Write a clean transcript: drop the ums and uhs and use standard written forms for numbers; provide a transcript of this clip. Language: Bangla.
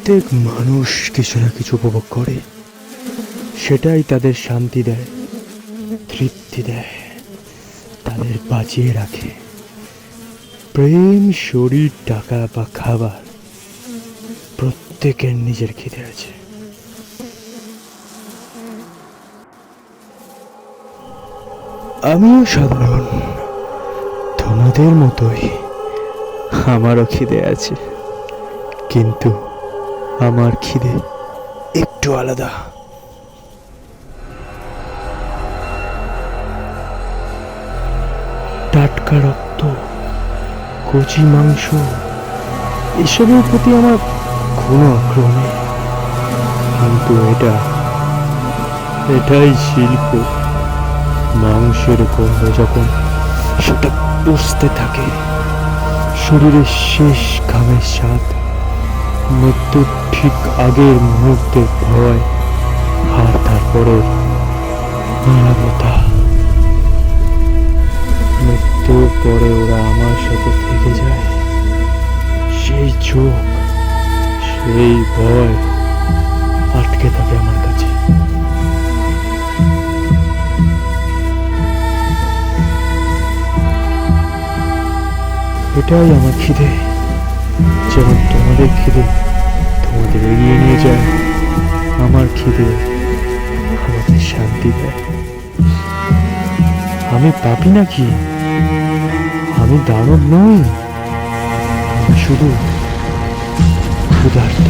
প্রত্যেক মানুষ কিছু না কিছু উপভোগ করে, সেটাই তাদের শান্তি দেয়, তৃপ্তি দেয়, তাদের বাঁচিয়ে রাখে। প্রেম, শরীর, টাকা বা খাবার, প্রত্যেকের নিজের খিদে আছে। আমিও সাধারণ, তোমাদের মতোই আমারও খিদে আছে, কিন্তু আমার খিদে একটু আলাদা। টাটকা রক্ত, কচি মাংস, এসবের প্রতি আমার কোনো আগ্রহ নেই, কিন্তু এটাই শিল্প। মাংসের গন্ধ যখন সেটা পুষতে থাকে, শরীরের শেষ ঘামের স্বাদ, মৃত্যুর ঠিক আগের মুহূর্তের ভয়, আর তারপরে নীরবতা। মৃত্যুর পরে ওরা আমার সাথে থেকে যায়, সেই চোখ, সেই ভয় আটকে থাকে আমার কাছে। এটাই আমার খিদে, যেমন তোমাদের খিদে তোমাদের এগিয়ে নিয়ে যায়, আমার খিদে আমাদের শান্তি দেয়। আমি পাপী নাকি? আমি দানব নই, আমি শুধু ক্ষুধার্ত।